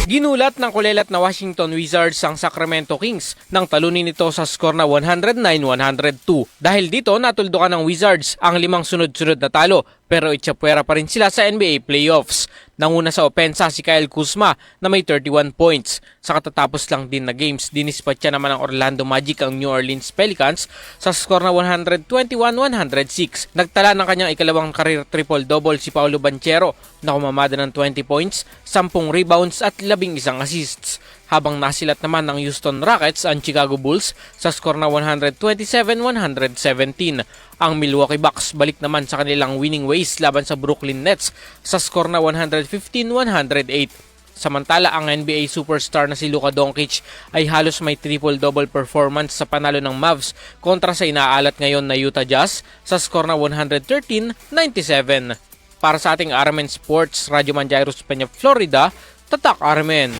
Ginulat ng kulelat na Washington Wizards ang Sacramento Kings nang talunin ito sa skor na 109-102. Dahil dito natuldukan ng Wizards ang 5 sunod-sunod na talo pero itsyapwera pa rin sila sa NBA playoffs. Nanguna sa opensa si Kyle Kuzma na may 31 points. Sa katatapos lang din na games, dinispatcha naman ng Orlando Magic ang New Orleans Pelicans sa skor na 121-106. Nagtala ng kanyang ikalawang career triple-double si Paolo Banchero na kumamada ng 20 points, 10 rebounds at 11 assists. Habang nasilat naman ng Houston Rockets ang Chicago Bulls sa skor na 127-117. Ang Milwaukee Bucks balik naman sa kanilang winning ways laban sa Brooklyn Nets sa skor na 115-108. Samantala ang NBA superstar na si Luka Doncic ay halos may triple-double performance sa panalo ng Mavs kontra sa inaalat ngayon na Utah Jazz sa skor na 113-97. Para sa ating RMN Sports, Radyo Man Jairus Peña, Florida, Tatak RMN.